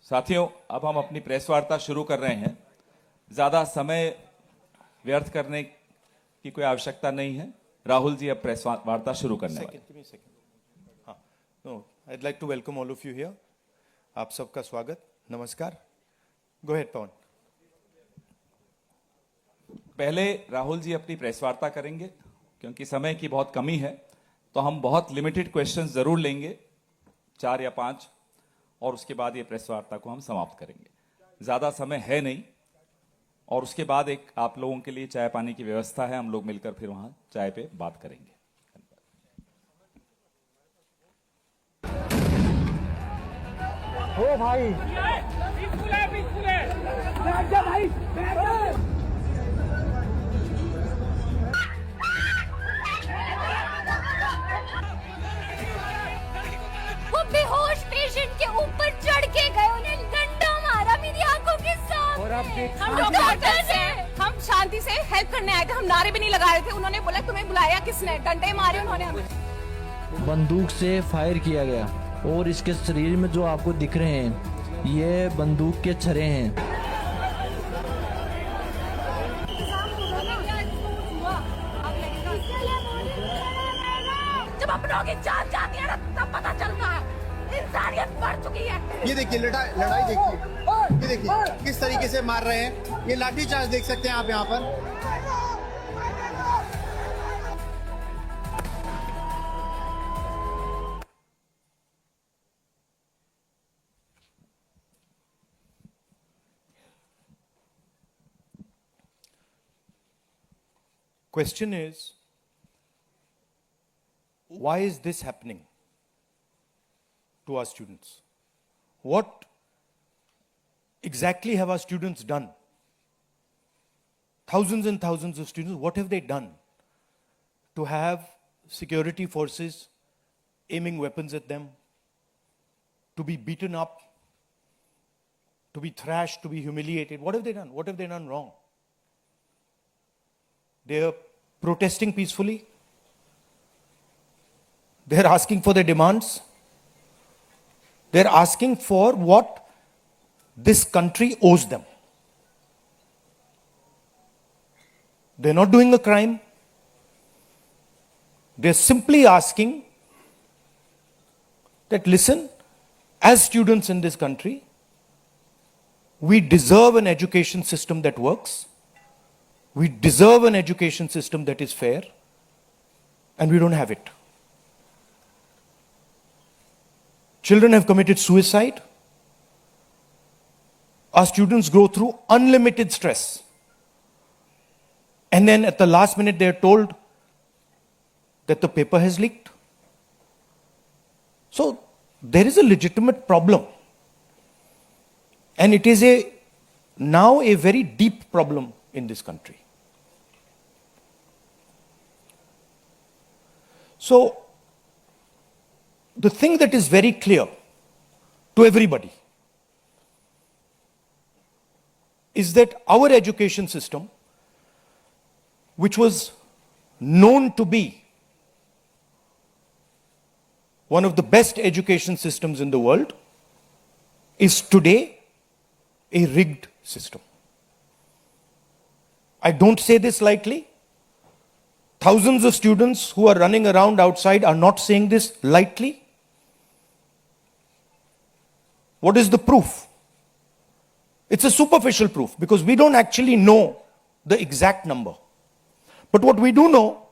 साथियों, अब हम अपनी प्रेस वार्ता शुरू कर रहे हैं। ज्यादा समय व्यर्थ करने की कोई आवश्यकता नहीं है। राहुल जी अब प्रेस वार्ता शुरू करने वाले हैं। I'd like to welcome all of you here. आप सबका स्वागत, नमस्कार। Go ahead, पवन। पहले राहुल जी अपनी प्रेस वार्ता करेंगे, क्योंकि समय की बहुत कमी है, तो हम बहुत लिमिटेड क्वेश्चंस जरूर लेंगे, 4 या 5, और उसके बाद ये प्रेस वार्ता को हम समाप्त करेंगे। ज्यादा समय है नहीं, और उसके बाद एक आप लोगों के लिए चाय पानी की व्यवस्था है, हम लोग मिलकर फिर वहां चाय पे बात करेंगे। ओ भाई भाई वो बेहोश पेशेंट के ऊपर चढ़ के गए, उन्हें डंडा मारा मेरी आंखों के सामने। और हम डॉक्टर्स हैं, हम शांति से हेल्प करने आए थे, हम नारे भी नहीं लगा रहे थे। उन्होंने बोला तुम्हें बुलाया किसने? डंडे मारे उन्होंने हमें। बंदूक से फायर किया गया और इसके शरीर में जो आपको दिख रहे हैं ये बंदूक के छर्रे हैं। जब अपनों की जान जाती है ना, तब पता चलता है इंसानियत मर चुकी है। ये देखिए लड़ाई देखिए, ये देखिए किस तरीके से मार रहे हैं। ये लाठी चार्ज देख सकते हैं आप यहाँ पर। Question is, why is this happening to our students? What exactly have our students done? Thousands and thousands of students, what have they done to have security forces aiming weapons at them, to be beaten up, to be thrashed, to be humiliated? What have they done? What have they done wrong? They are protesting peacefully. They are asking for their demands. They are asking for what this country owes them. They are not doing a crime. They are simply asking that, listen, as students in this country, we deserve an education system that works. We deserve an education system that is fair, and we don't have it. Children have committed suicide. Our students go through unlimited stress. And then at the last minute, they are told that the paper has leaked. So there is a legitimate problem. And it is now a very deep problem in this country. So, the thing that is very clear to everybody is that our education system, which was known to be one of the best education systems in the world, is today a rigged system. I don't say this lightly. Thousands of students who are running around outside are not saying this lightly. What is the proof? It's a superficial proof because we don't actually know the exact number. But what we do know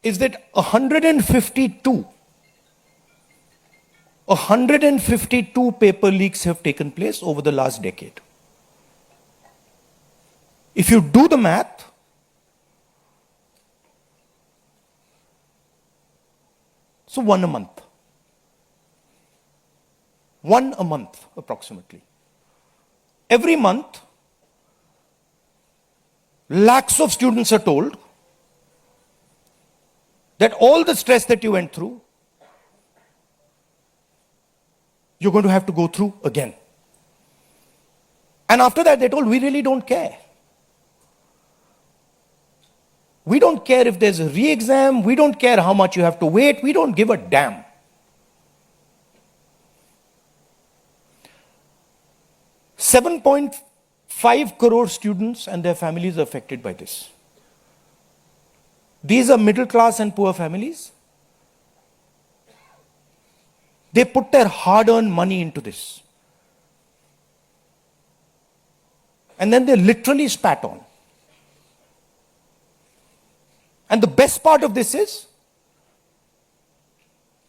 is that 152 paper leaks have taken place over the last decade. If you do the math, so one a month approximately. Every month, lakhs of students are told that all the stress that you went through, you're going to have to go through again. And after that, they told, we really don't care. We don't care if there's a re-exam. We don't care how much you have to wait. We don't give a damn. $7.5 crore students and their families are affected by this. These are middle class and poor families. They put their hard-earned money into this. And then they literally spat on. And the best part of this is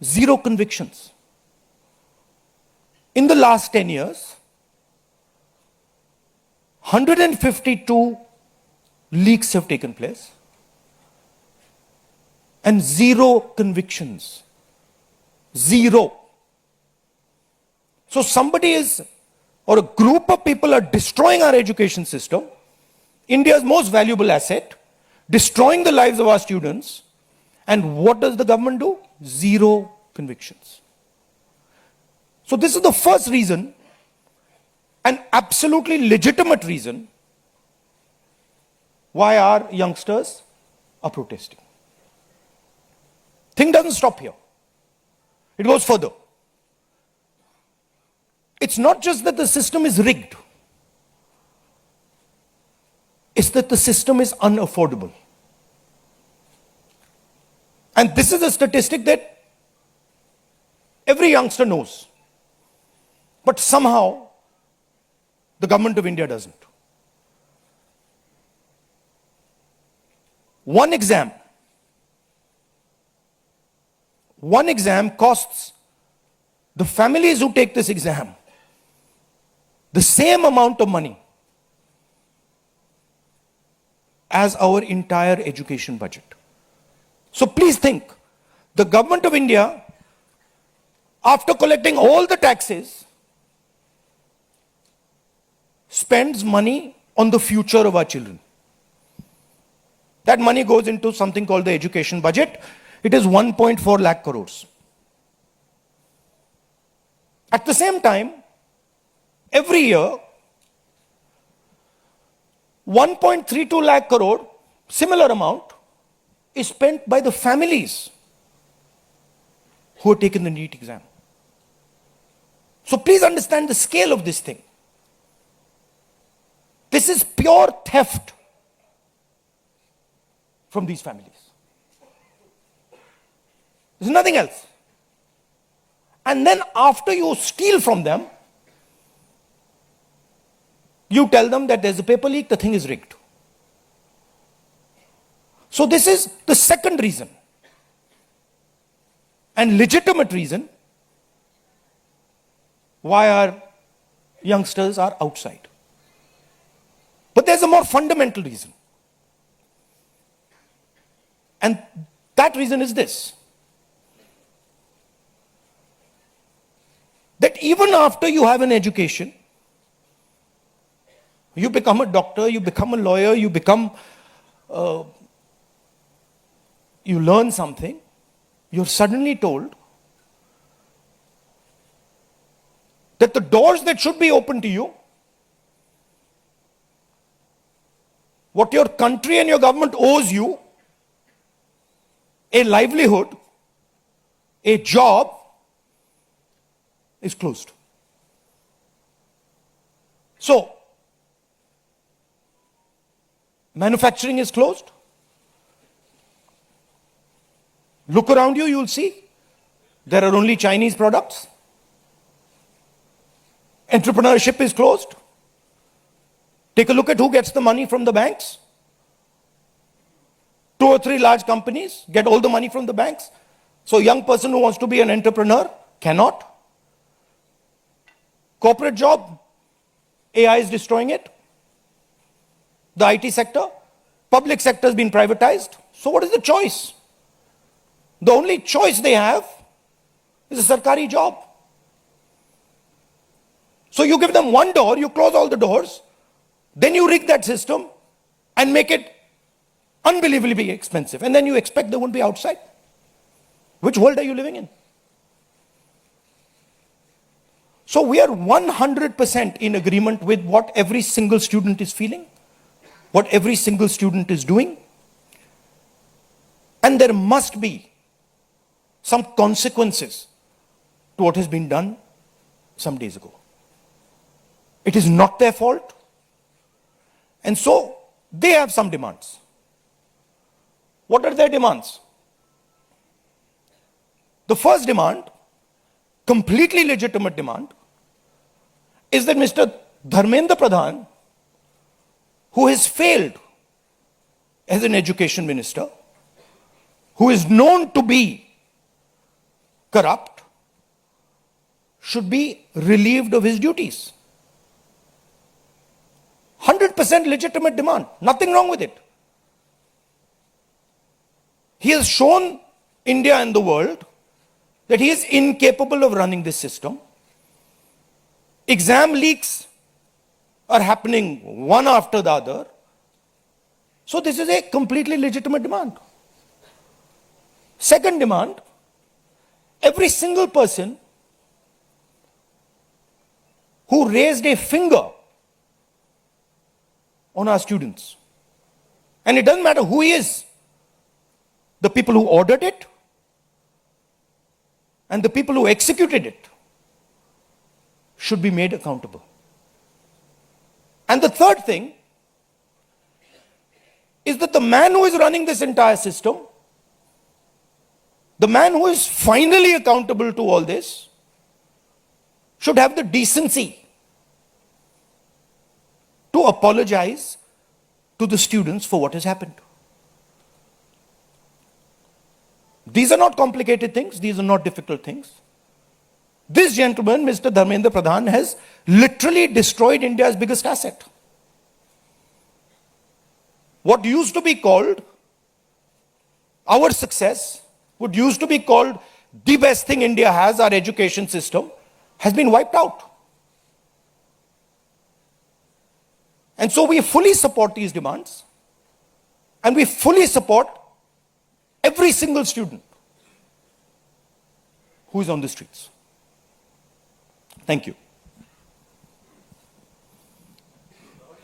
zero convictions. In the last 10 years, 152 leaks have taken place and zero convictions. Zero. So somebody is, or a group of people are destroying our education system, India's most valuable asset, destroying the lives of our students, and what does the government do? Zero convictions. So this is the first reason, an absolutely legitimate reason, why our youngsters are protesting. Thing doesn't stop here. It goes further. It's not just that the system is rigged. It's that the system is unaffordable. And this is a statistic that every youngster knows. But somehow, the government of India doesn't. One exam costs the families who take this exam the same amount of money as our entire education budget. So please think, the government of India, after collecting all the taxes, spends money on the future of our children. That money goes into something called the education budget. It is 1.4 lakh crores. At the same time, every year, 1.32 lakh crore, similar amount, is spent by the families who have taken the NEET exam. So please understand the scale of this thing. This is pure theft from these families. There's nothing else. And then after you steal from them, you tell them that there's a paper leak, the thing is rigged. So this is the second reason, and legitimate reason, why our youngsters are outside. But there's a more fundamental reason. And that reason is this: that even after you have an education, you become a doctor, you become a lawyer, you become, you learn something, you're suddenly told that the doors that should be open to you, what your country and your government owes you, a livelihood, a job, is closed. So, manufacturing is closed. Look around you, you'll see there are only Chinese products. Entrepreneurship is closed. Take a look at who gets the money from the banks. 2 or 3 large companies get all the money from the banks. So a young person who wants to be an entrepreneur cannot. Corporate job, AI is destroying it. The IT sector, public sector has been privatized. So what is the choice? The only choice they have is a sarkari job. So you give them one door, you close all the doors, then you rig that system and make it unbelievably expensive. And then you expect they won't be outside. Which world are you living in? So we are 100% in agreement with what every single student is feeling, what every single student is doing. And there must be some consequences to what has been done some days ago. It is not their fault. And so they have some demands. What are their demands? The first demand, completely legitimate demand, is that Mr. Dharmendra Pradhan, who has failed as an education minister, who is known to be corrupt, should be relieved of his duties. 100% legitimate demand. Nothing wrong with it. He has shown India and the world that he is incapable of running this system. Exam leaks are happening one after the other. So this is a completely legitimate demand. Second demand, every single person who raised a finger on our students, and it doesn't matter who he is, the people who ordered it and the people who executed it should be made accountable. And the third thing is that the man who is running this entire system, the man who is finally accountable to all this, should have the decency to apologize to the students for what has happened. These are not complicated things. These are not difficult things. This gentleman, Mr. Dharmendra Pradhan, has literally destroyed India's biggest asset. What used to be called our success, what used to be called the best thing India has, our education system, has been wiped out. And so we fully support these demands, and we fully support every single student who is on the streets. Thank you.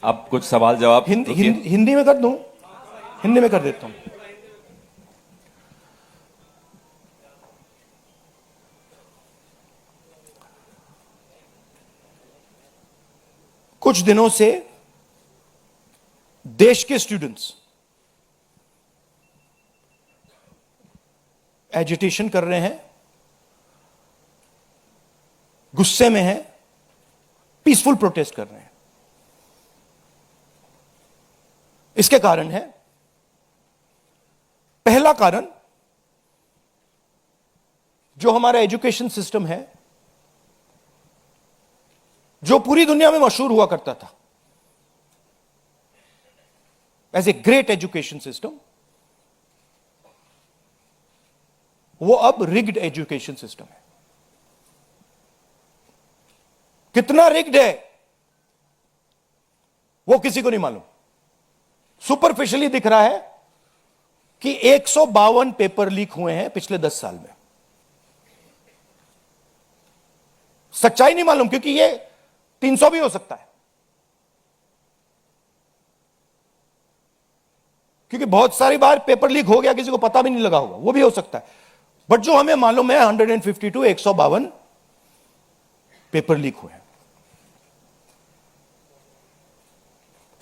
अब कुछ सवाल जवाब हिंदी में कर दूं? हिंदी में कर देता हूं. कुछ दिनों से देश के स्टूडेंट्स एजिटेशन कर रहे हैं, गुस्से में हैं, पीसफुल प्रोटेस्ट कर रहे हैं. इसके कारण है, पहला कारण, जो हमारा एजुकेशन सिस्टम है, जो पूरी दुनिया में मशहूर हुआ करता था as a great education system, वो अब रिग्ड एजुकेशन सिस्टम है. कितना रिग्ड है वो किसी को नहीं मालूम. सुपरफिशियली दिख रहा है कि 152 पेपर लीक हुए हैं पिछले 10 साल में. सच्चाई नहीं मालूम, क्योंकि ये 300 भी हो सकता है, क्योंकि बहुत सारी बार पेपर लीक हो गया, किसी को पता भी नहीं लगा होगा, वो भी हो सकता है. बट जो हमें मालूम है 152 152 पेपर लीक हुए हैं.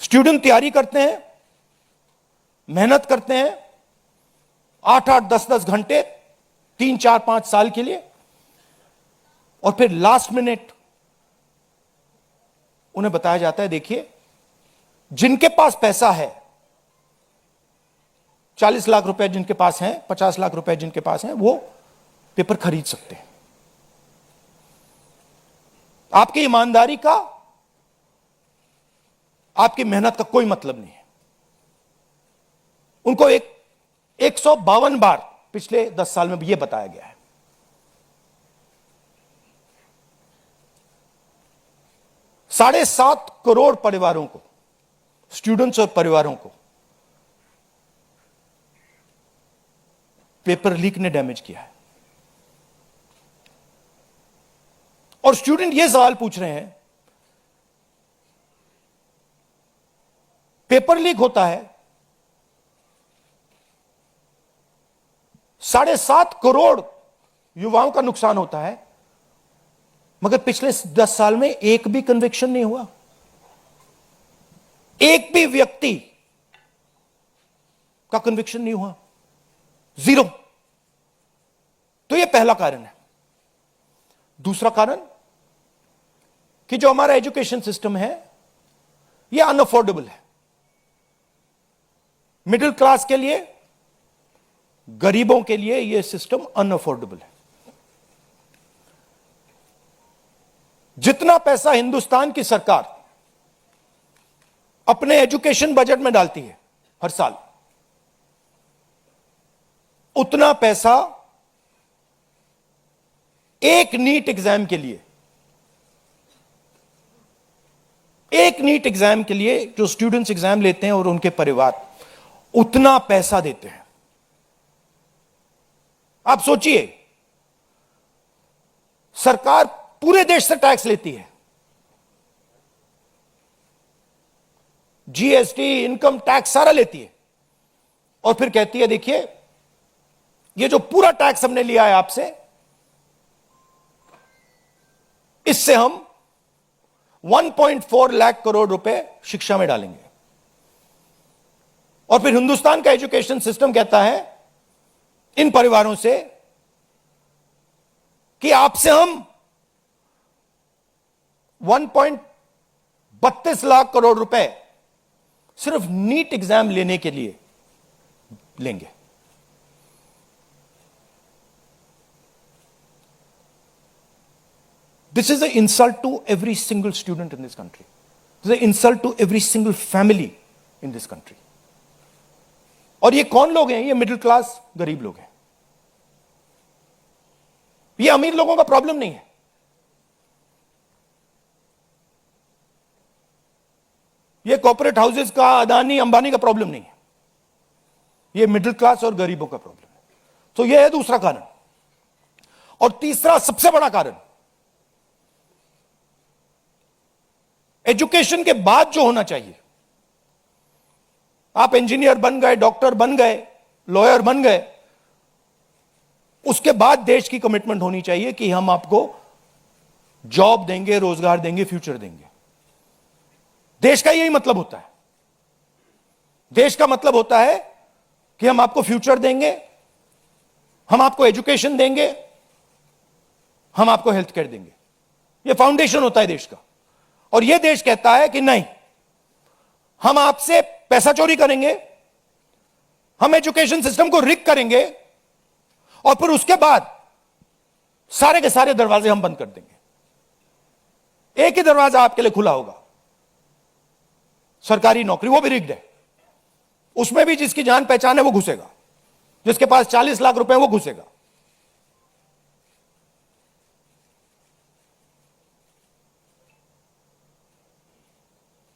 स्टूडेंट तैयारी करते हैं, मेहनत करते हैं 8-8 10-10 घंटे 3-4-5 साल के लिए, और फिर लास्ट मिनट उन्हें बताया जाता है, देखिए जिनके पास पैसा है, 40 लाख रुपए जिनके पास हैं, 50 लाख रुपए जिनके पास हैं, वो पेपर खरीद सकते हैं. आपकी ईमानदारी का, आपकी मेहनत का कोई मतलब नहीं है. उनको 152 बार पिछले 10 साल में भी यह बताया गया है. $7.5 करोड़ परिवारों को, स्टूडेंट्स और परिवारों को पेपर लीक ने डैमेज किया है. और स्टूडेंट ये सवाल पूछ रहे हैं, पेपर लीक होता है, 7.5 करोड़ युवाओं का नुकसान होता है, मगर पिछले 10 साल में एक भी कन्विक्शन नहीं हुआ, एक भी व्यक्ति का कन्विक्शन नहीं हुआ, 0। तो यह पहला कारण है। दूसरा कारण कि जो हमारा एजुकेशन सिस्टम है यह अनअफोर्डेबल है, मिडिल क्लास के लिए, गरीबों के लिए यह सिस्टम अनअफोर्डेबल है। जितना पैसा हिंदुस्तान की सरकार अपने एजुकेशन बजट में डालती है हर साल, उतना पैसा एक नीट एग्जाम के लिए, जो स्टूडेंट्स एग्जाम लेते हैं और उनके परिवार, उतना पैसा देते हैं। आप सोचिए, सरकार पूरे देश से टैक्स लेती है, जीएसटी, इनकम टैक्स सारा लेती है, और फिर कहती है देखिए ये जो पूरा टैक्स हमने लिया है आपसे, इससे हम 1.4 लाख करोड़ रुपए शिक्षा में डालेंगे। और फिर हिंदुस्तान का एजुकेशन सिस्टम कहता है इन परिवारों से कि आपसे हम 1.32 लाख करोड़ रुपए सिर्फ नीट एग्जाम लेने के लिए लेंगे। This is an insult to every single student in this country. This is an insult to every single family in this country. और ये कौन लोग हैं? ये मिडिल क्लास गरीब लोग हैं। ये अमीर लोगों का प्रॉब्लम नहीं है। ये कॉर्पोरेट हाउसेस का, अदानी अंबानी का प्रॉब्लम नहीं है। ये मिडिल क्लास और गरीबों का प्रॉब्लम है। तो ये है दूसरा कारण। और तीसरा सबसे बड़ा कारण, एजुकेशन के बाद जो होना चाहिए, आप इंजीनियर बन गए, डॉक्टर बन गए, लॉयर बन गए, उसके बाद देश की कमिटमेंट होनी चाहिए कि हम आपको जॉब देंगे, रोजगार देंगे, फ्यूचर देंगे। देश का यही मतलब होता है। देश का मतलब होता है कि हम आपको फ्यूचर देंगे, हम आपको एजुकेशन देंगे, हम आपको हेल्थ केयर देंगे। यह फाउंडेशन होता है देश का। और यह देश कहता है कि नहीं, हम आपसे पैसा चोरी करेंगे, हम एजुकेशन सिस्टम को रिग करेंगे, और फिर उसके बाद सारे के सारे दरवाजे हम बंद कर देंगे। एक ही दरवाजा आपके लिए खुला होगा, सरकारी नौकरी, वो भी रिग्ड है। उसमें भी जिसकी जान पहचान है वो घुसेगा, जिसके पास 40 लाख रुपए वो घुसेगा।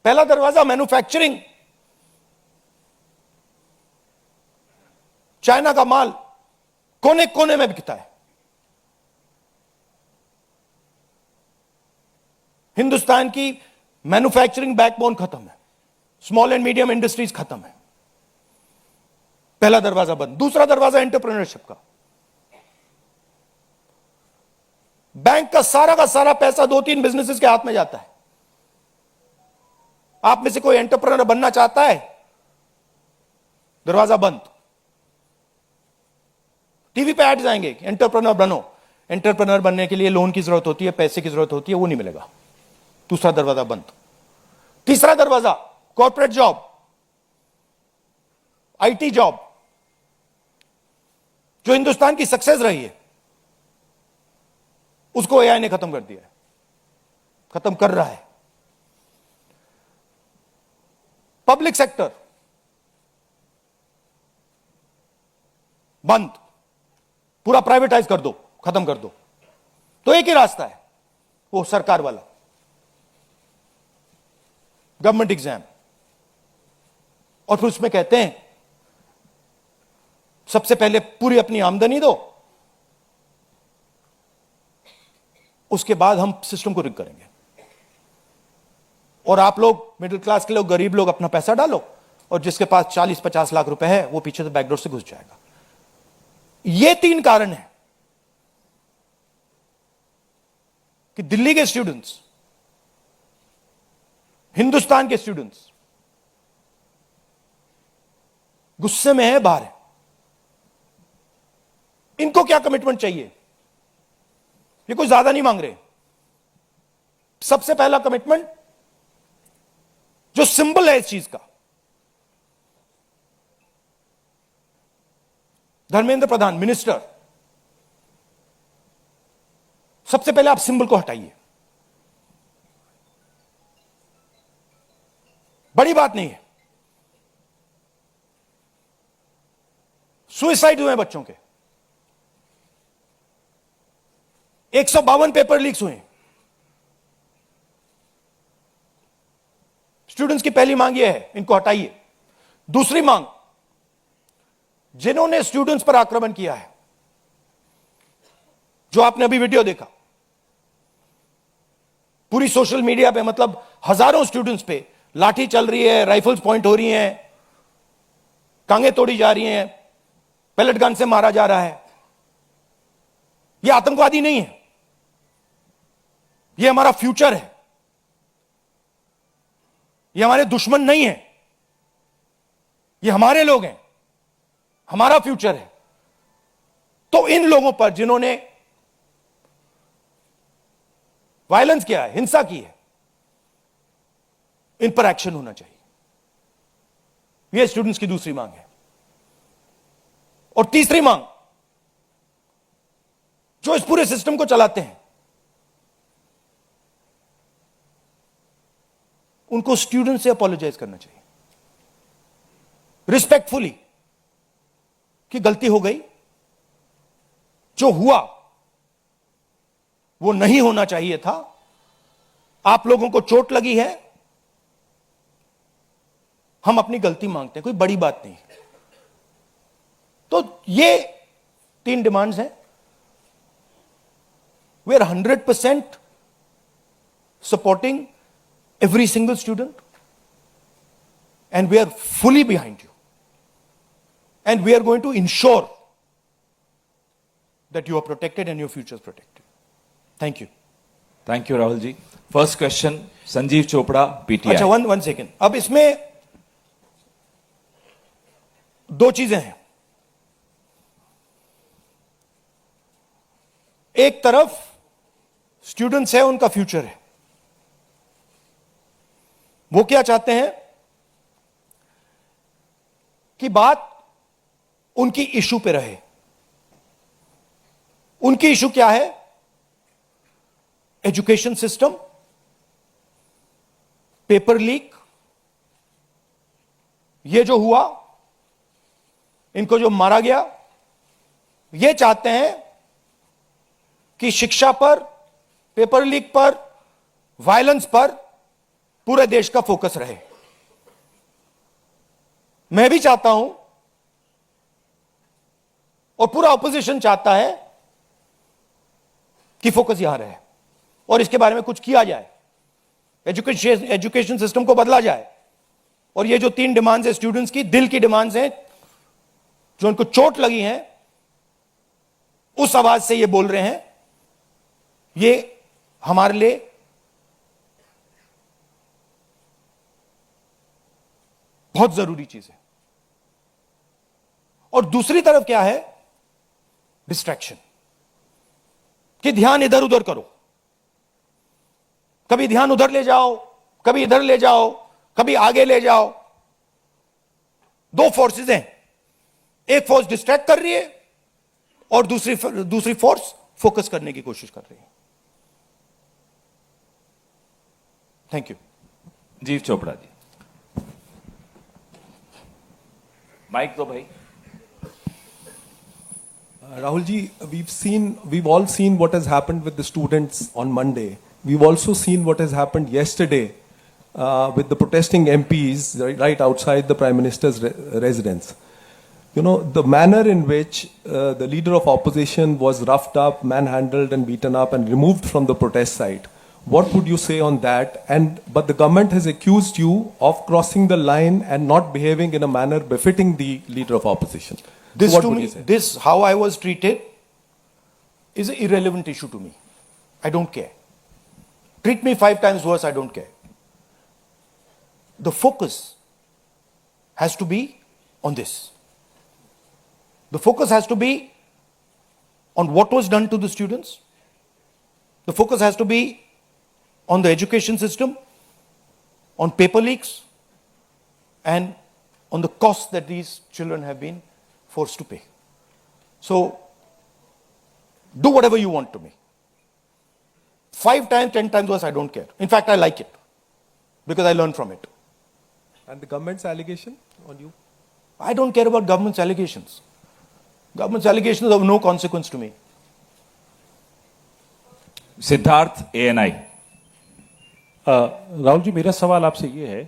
पहला दरवाजा मैन्युफैक्चरिंग, चाइना का माल कोने कोने में बिकता है। हिंदुस्तान की मैन्युफैक्चरिंग बैकबोन खत्म है, स्मॉल एंड मीडियम इंडस्ट्रीज खत्म है। पहला दरवाजा बंद। दूसरा दरवाजा एंटरप्रेन्योरशिप का। बैंक का सारा पैसा 2-3 बिजनेसेस के हाथ में जाता है। आप में से कोई एंटरप्रेन्योर बनना चाहता है, दरवाजा बंद। टीवी पे एड्स आएंगे, एंटरप्रेन्योर बनो। एंटरप्रेन्योर बनने के लिए लोन की जरूरत होती है, पैसे की जरूरत होती है, वो नहीं मिलेगा। दूसरा दरवाजा बंद। तीसरा दरवाजा कॉर्पोरेट जॉब, आईटी जॉब, जो हिंदुस्तान की सक्सेस रही है, उसको एआई ने खत्म कर दिया है, खत्म कर रहा है। पब्लिक सेक्टर बंद, पूरा प्राइवेटाइज कर दो, खत्म कर दो। तो एक ही रास्ता है, वो सरकार वाला, गवर्नमेंट एग्जाम। और फिर उसमें कहते हैं सबसे पहले पूरी अपनी आमदनी दो, उसके बाद हम सिस्टम को रिग करेंगे। और आप लोग मिडिल क्लास के लोग, गरीब लोग अपना पैसा डालो, और जिसके पास 40-50 लाख रुपए है वो पीछे से बैकडोर से घुस जाएगा। ये 3 कारण हैं कि दिल्ली के स्टूडेंट्स, हिंदुस्तान के स्टूडेंट्स गुस्से में है, बाहर है। इनको क्या कमिटमेंट चाहिए? ये कोई ज्यादा नहीं मांग रहे। सबसे पहला कमिटमेंट जो सिंबल है इस चीज का, धर्मेंद्र प्रधान मिनिस्टर, सबसे पहले आप सिंबल को हटाइए। बड़ी बात नहीं है। सुसाइड हुए हैं बच्चों के, 152 पेपर लीक्स हुए। स्टूडेंट्स की पहली मांग यह है, इनको हटाइए। दूसरी मांग, जिन्होंने स्टूडेंट्स पर आक्रमण किया है, जो आपने अभी वीडियो देखा, पूरी सोशल मीडिया पे, मतलब हजारों स्टूडेंट्स पे लाठी चल रही है, राइफल्स पॉइंट हो रही हैं, टांगे तोड़ी जा रही हैं, पेलेट गन से मारा जा रहा है। यह आतंकवादी नहीं है, यह हमारा फ्यूचर है, यह हमारे दुश्मन नहीं है, यह हमारे लोग हैं, हमारा फ्यूचर है। तो इन लोगों पर जिन्होंने वायलेंस किया है, हिंसा की है, इन पर एक्शन होना चाहिए। यह स्टूडेंट्स की दूसरी मांग है। और तीसरी मांग, जो इस पूरे सिस्टम को चलाते हैं, उनको स्टूडेंट से अपोलोजाइज करना चाहिए रिस्पेक्टफुली कि गलती हो गई, जो हुआ वो नहीं होना चाहिए था, आप लोगों को चोट लगी है, हम अपनी गलती मांगते हैं, कोई बड़ी बात नहीं। तो ये 3 डिमांड्स हैं। We are 100% supporting every single student, and we are fully behind you, and we are going to ensure that you are protected and your future is protected. Thank you. Thank you Rahul ji. First question Sanjeev Chopra, PTI. अच्छा, one second. अब इसमें 2 चीजें हैं। एक तरफ students है, उनका future है, वो क्या चाहते हैं कि बात उनकी इशू पे रहे। उनकी इशू क्या है? एजुकेशन सिस्टम, पेपर लीक, ये जो हुआ, इनको जो मारा गया, ये चाहते हैं कि शिक्षा पर, पेपर लीक पर, वायलेंस पर पूरे देश का फोकस रहे। मैं भी चाहता हूं और पूरा ऑपोजिशन चाहता है कि फोकस यहां रहे और इसके बारे में कुछ किया जाए, एजुकेशन सिस्टम को बदला जाए। और ये जो 3 डिमांड्स है स्टूडेंट्स की, दिल की डिमांड्स हैं, जो उनको चोट लगी हैं, उस आवाज से ये बोल रहे हैं, ये हमारे लिए बहुत जरूरी चीज है। और दूसरी तरफ क्या है? डिस्ट्रैक्शन, कि ध्यान इधर उधर करो, कभी ध्यान उधर ले जाओ, कभी इधर ले जाओ, कभी आगे ले जाओ। 2 फोर्सेस हैं, एक फोर्स डिस्ट्रैक्ट कर रही है और दूसरी फोर्स फोकस करने की कोशिश कर रही है। Thank you. जीव चोपड़ा जी, माइक दो भाई। Rahul ji, we've all seen what has happened with the students on Monday. We've also seen what has happened yesterday with the protesting MPs right outside the Prime Minister's residence. you know, the manner in which the leader of opposition was roughed up, manhandled and beaten up and removed from the protest site. What would you say on that? But the government has accused you of crossing the line and not behaving in a manner befitting the leader of opposition. This So what to would me, you say? this how I was treated is an irrelevant issue to me. I don't care. Treat me 5 times worse, I don't care. The focus has to be on this. The focus has to be on what was done to the students. The focus has to be on the education system, on paper leaks, and on the costs that these children have been forced to pay. So, do whatever you want to me. 5 times, 10 times worse, I don't care. In fact, I like it because I learn from it. And the government's allegation on you? I don't care about government's allegations. Government's allegations have no consequence to me. Siddharth ANI। Rahul ji, मेरा सवाल आपसे ये है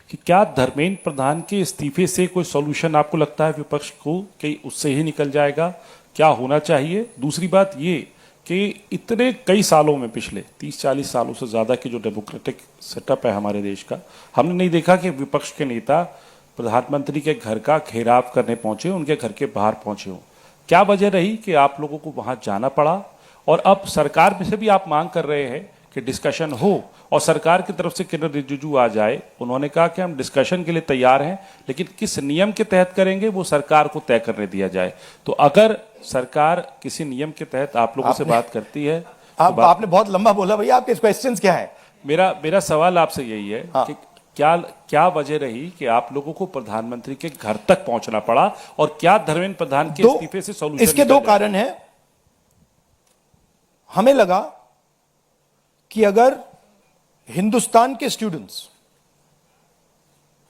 कि क्या धर्मेंद्र प्रधान के इस्तीफे से कोई सॉल्यूशन आपको लगता है विपक्ष को कि उससे ही निकल जाएगा? क्या होना चाहिए? दूसरी बात ये कि इतने कई सालों में, पिछले 30-40 सालों से ज़्यादा की जो डेमोक्रेटिक सेटअप है हमारे देश का, हमने नहीं देखा कि विपक्ष के नेता प्रधानमंत्री के घर का घेराव करने पहुंचे, उनके घर के बाहर पहुंचे हों। क्या वजह रही कि आप लोगों को वहां जाना पड़ा? और अब सरकार में से भी आप मांग कर रहे हैं कि डिस्कशन हो और सरकार की तरफ से किरण रिजिजू आ जाए। उन्होंने कहा कि हम डिस्कशन के लिए तैयार हैं, लेकिन किस नियम के तहत करेंगे वो सरकार को तय करने दिया जाए। तो अगर सरकार किसी नियम के तहत आप लोगों से बात करती है आपने बहुत लंबा बोला भैया, आपके क्वेश्चंस क्या है? मेरा सवाल आपसे यही है कि क्या वजह रही कि आप लोगों को प्रधानमंत्री के घर तक पहुंचना पड़ा और क्या धर्मेंद्र प्रधान के इस्तीफे से सॉल्यूशन? इसके 2 कारण हैं। हमें लगा कि अगर हिंदुस्तान के स्टूडेंट्स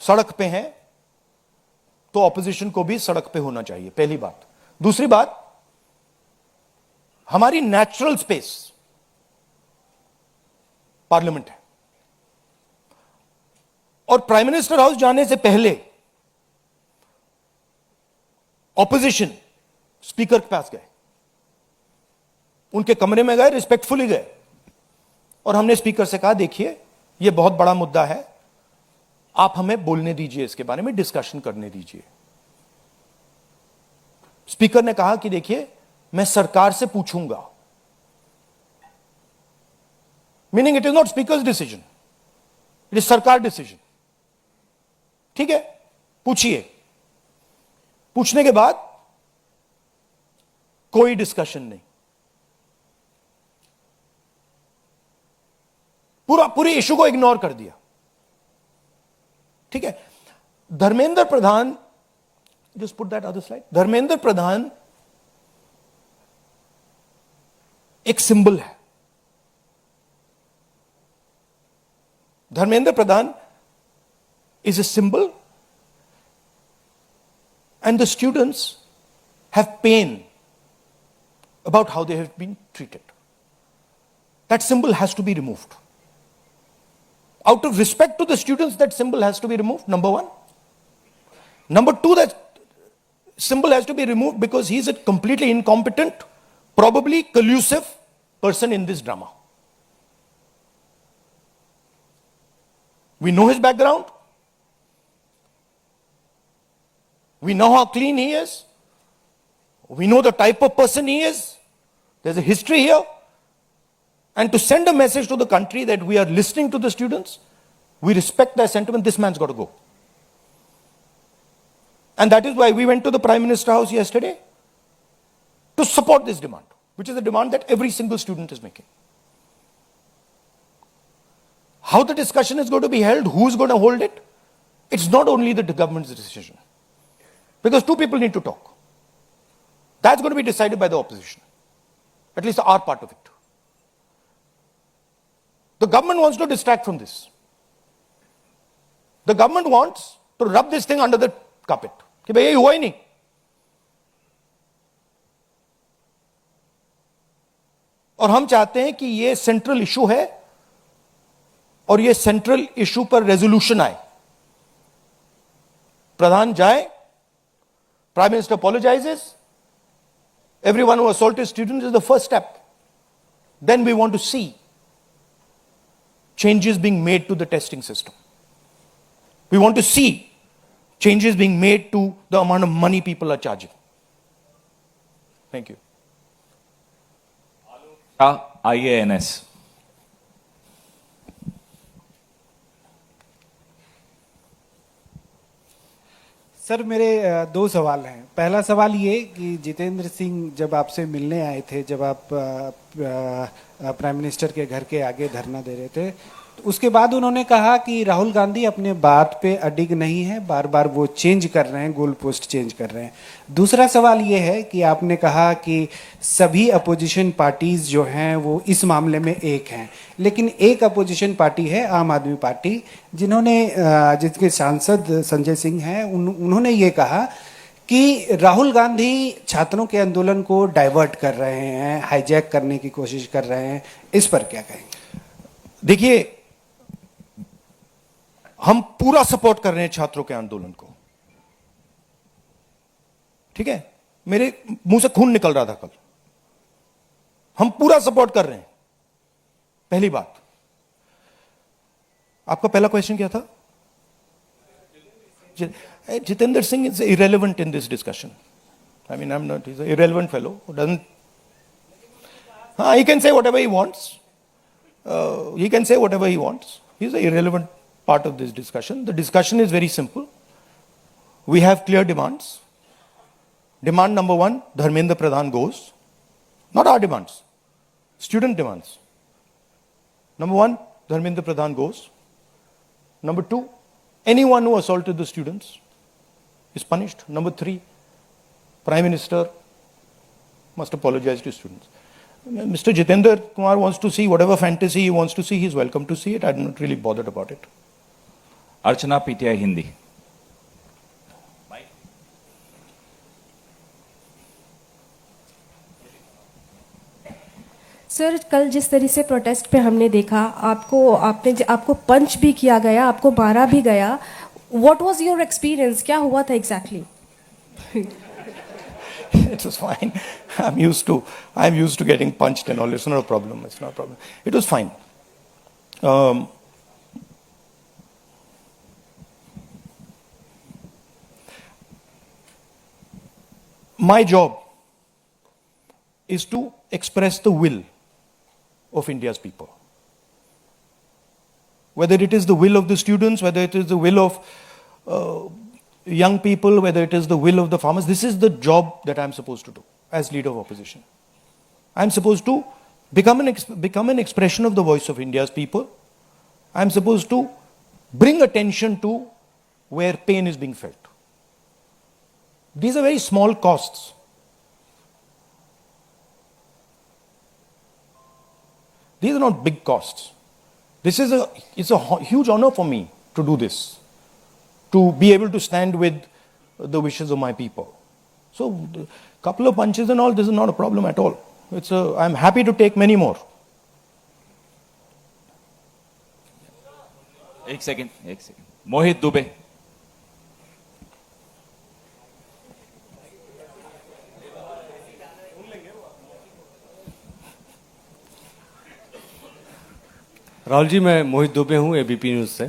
सड़क पे हैं तो ऑपोजिशन को भी सड़क पे होना चाहिए, पहली बात। दूसरी बात, हमारी नेचुरल स्पेस पार्लियामेंट है और प्राइम मिनिस्टर हाउस जाने से पहले ऑपोजिशन स्पीकर के पास गए, उनके कमरे में गए, रिस्पेक्टफुली गए और हमने स्पीकर से कहा देखिए यह बहुत बड़ा मुद्दा है, आप हमें बोलने दीजिए, इसके बारे में डिस्कशन करने दीजिए। स्पीकर ने कहा कि देखिए मैं सरकार से पूछूंगा, meaning it is not speakers decision, it is सरकार डिसीजन। ठीक है, पूछिए। पूछने के बाद कोई डिस्कशन नहीं, पूरे इशू को इग्नोर कर दिया। ठीक है, Dharmendra Pradhan, just put that other slide, Dharmendra Pradhan एक सिंबल है। धर्मेंद्र प्रधान is a symbol and the students have pain about how they have been treated. That symbol has to be removed. Out of respect to the students, that symbol has to be removed, number 1. Number 2, that symbol has to be removed because he is a completely incompetent, probably collusive person in this drama. We know his background. We know how clean he is. We know the type of person he is. There's a history here. And to send a message to the country that we are listening to the students, we respect their sentiment, this man's got to go. And that is why we went to the Prime Minister House yesterday to support this demand, which is a demand that every single student is making. How the discussion is going to be held, who is going to hold it, it's not only the government's decision. Because 2 people need to talk. That's going to be decided by the opposition. At least our part of it. The government wants to distract from this. The government wants to rub this thing under the carpet. कि भाई ये हुआ ही नहीं. और हम चाहते हैं कि ये सेंट्रल इशू है और ये सेंट्रल इशू पर रेजोल्यूशन आए. प्रधान जाए, Prime Minister apologizes. Everyone who assaulted students is the first step. Then we want to see changes being made to the testing system. We want to see changes being made to the amount of money people are charging. Thank you. IANS. Sir मेरे दो सवाल हैं। पहला सवाल ये कि जितेंद्र सिंह जब आपसे मिलने आए थे, जब आप प्राइम मिनिस्टर के घर के आगे धरना दे रहे थे, तो उसके बाद उन्होंने कहा कि राहुल गांधी अपने बात पे अडिग नहीं है, बार बार वो चेंज कर रहे हैं, गोल पोस्ट चेंज कर रहे हैं। दूसरा सवाल ये है कि आपने कहा कि सभी अपोजिशन पार्टीज जो हैं वो इस मामले में एक हैं, लेकिन एक अपोजिशन पार्टी है आम आदमी पार्टी, जिसके सांसद संजय सिंह हैं, उन्होंने ये कहा कि राहुल गांधी छात्रों के आंदोलन को डाइवर्ट कर रहे हैं, हाईजैक करने की कोशिश कर रहे हैं। इस पर क्या कहेंगे? देखिए, हम पूरा सपोर्ट कर रहे हैं छात्रों के आंदोलन को, ठीक है? मेरे मुंह से खून निकल रहा था कल। हम पूरा सपोर्ट कर रहे हैं। पहली बात। आपका पहला क्वेश्चन क्या था? Jitendra Singh is irrelevant in this discussion. I mean, he's an irrelevant fellow who doesn't. He can say whatever he wants. He's an irrelevant part of this discussion. The discussion is very simple. We have clear demands. Demand number one, Dharmendra Pradhan goes. Not our demands, student demands. Number one, Dharmendra Pradhan goes. Number two, anyone who assaulted the students is punished. Number three, Prime Minister must apologize to students. Mr. Jitendra Kumar wants to see whatever fantasy he wants to see, he's welcome to see it. I'm not really bothered about it. Archana, PTI Hindi. Sir, कल जिस तरह से protest पे हमने देखा, आपको पंच भी किया गया, आपको मारा भी गया। What was your experience? क्या हुआ था exactly? It was fine. I'm used to getting punched and all. It's not a problem. It was fine. My job is to express the will of India's people. Whether it is the will of the students, whether it is the will of young people, whether it is the will of the farmers, this is the job that I'm supposed to do as leader of opposition. I'm supposed to become an expression of the voice of India's people. I'm supposed to bring attention to where pain is being felt. These are very small costs. These are not big costs. It's a huge honor for me to do this, to be able to stand with the wishes of my people. So, a couple of punches and all, this is not a problem at all. I'm happy to take many more. एक second. मोहित दुबे। राहुल जी, मैं मोहित दुबे हूँ, ABP news से।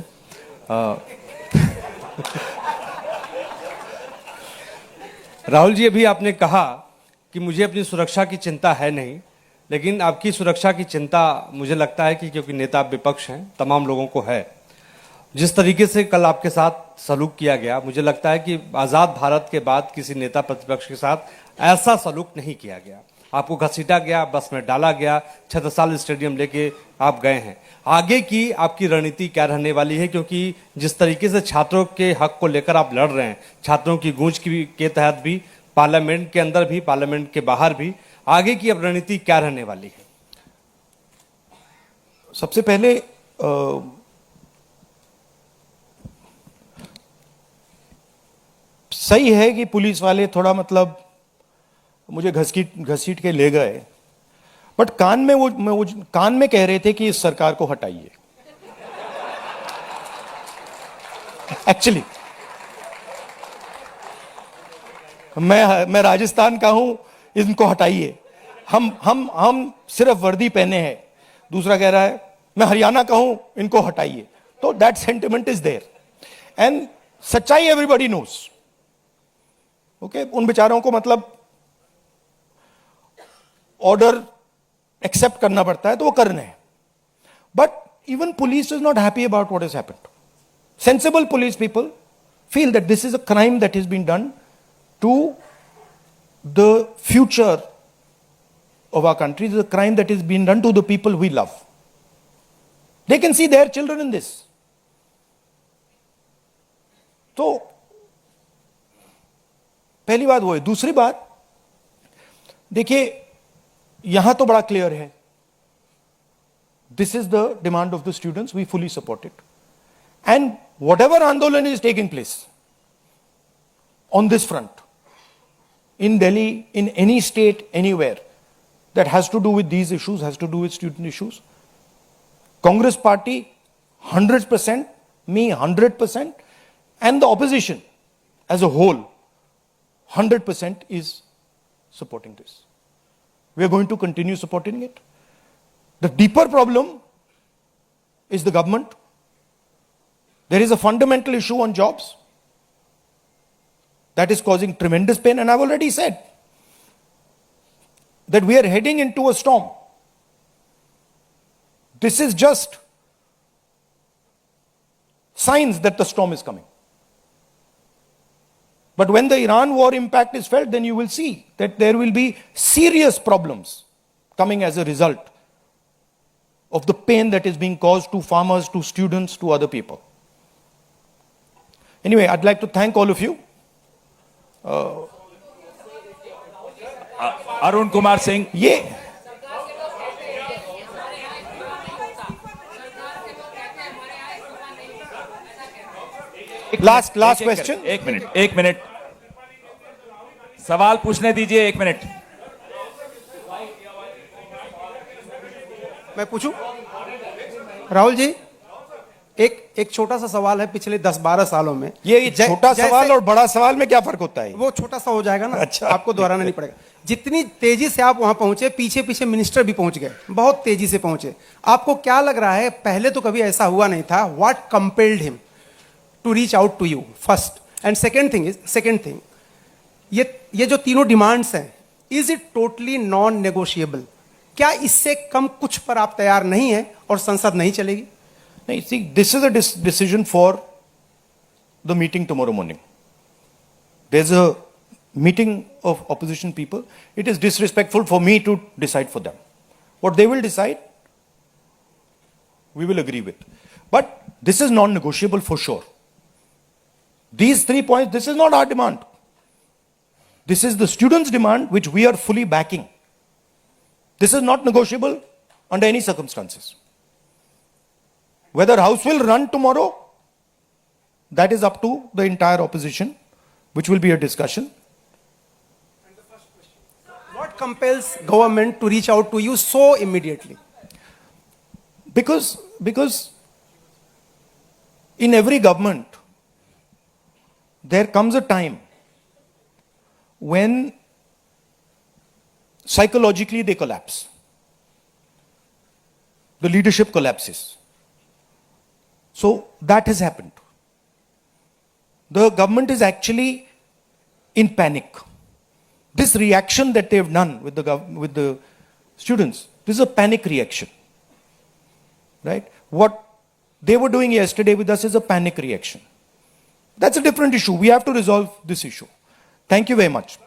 राहुल जी, अभी आपने कहा कि मुझे अपनी सुरक्षा की चिंता है नहीं, लेकिन आपकी सुरक्षा की चिंता मुझे लगता है कि क्योंकि नेता विपक्ष हैं, तमाम लोगों को है। जिस तरीके से कल आपके साथ सलूक किया गया, मुझे लगता है कि आज़ाद भारत के बाद किसी नेता प्रतिपक्ष के साथ ऐसा सलूक नहीं किया गया। आपको घसीटा गया, बस में डाला गया, छत्रसाल स्टेडियम लेके आप गए हैं। आगे की आपकी रणनीति क्या रहने वाली है? क्योंकि जिस तरीके से छात्रों के हक को लेकर आप लड़ रहे हैं, छात्रों की गूंज के तहत भी, पार्लियामेंट के अंदर भी, पार्लियामेंट के बाहर भी, आगे की अब रणनीति क्या रहने वाली है? सबसे पहले सही है कि पुलिस वाले थोड़ा मुझे घसीट के ले गए, बट कान में कह रहे थे कि इस सरकार को हटाइए। एक्चुअली मैं राजस्थान का हूं, इनको हटाइए, हम सिर्फ वर्दी पहने हैं। दूसरा कह रहा है मैं हरियाणा का हूं, इनको हटाइए। तो that sentiment is there and सच्चाई एवरीबॉडी नोस। ओके, उन बेचारों को मतलब ऑर्डर एक्सेप्ट करना पड़ता है तो वो कर रहे हैं। But even police is not happy about what has happened. Sensible police people feel that this is a crime that has been done to the future of our country. This is a crime that is being done to the people we love. They can see their children in this. तो पहली बात वो है। दूसरी बात देखिए, यहां तो बड़ा क्लियर है, this is the demand of the students, we fully support it. And whatever Andolan is taking place on this front, in Delhi, in any state, anywhere, that has to do with these issues, has to do with student issues, Congress party, 100%, me 100%, and the opposition as a whole, 100% is supporting this. We are going to continue supporting it. The deeper problem is the government. There is a fundamental issue on jobs that is causing tremendous pain, and I've already said that we are heading into a storm. This is just signs that the storm is coming. But when the Iran war impact is felt, then you will see that there will be serious problems coming as a result of the pain that is being caused to farmers, to students, to other people. Anyway, I'd like to thank all of you. Arun Kumar Singh. Yeah. Last question. एक minute सवाल पूछने दीजिए, 1 minute. मैं पूछूं? राहुल जी, एक छोटा सा सवाल है। पिछले 10-12 सालों में ये छोटा सवाल और बड़ा सवाल में क्या फर्क होता है? वो छोटा सा हो जाएगा ना। अच्छा, आपको दोहराना नहीं पड़ेगा। जितनी तेजी से आप वहां पहुंचे, पीछे पीछे मिनिस्टर भी पहुंच गए, बहुत तेजी से पहुंचे। आपको क्या लग रहा है, पहले तो कभी ऐसा हुआ नहीं था, what compelled him to reach out to you first? And second thing, ये जो तीनों डिमांड्स हैं, is it totally non negotiable? क्या इससे कम कुछ पर आप तैयार नहीं हैं और संसद नहीं चलेगी? नहीं, see, this is a decision for the meeting tomorrow morning. There's a meeting of opposition people. It is disrespectful for me to decide for them. What they will decide, we will agree with. But this is non-negotiable for sure. These 3 points, this is not our demand. This is the students' demand, which we are fully backing. This is not negotiable under any circumstances. Whether House will run tomorrow, that is up to the entire opposition, which will be a discussion. What compels government to reach out to you so immediately? Because in every government, there comes a time when psychologically they collapse. The leadership collapses. So that has happened. The government is actually in panic. This reaction that they've done with the students, this is a panic reaction. Right? What they were doing yesterday with us is a panic reaction. That's a different issue. We have to resolve this issue. Thank you very much.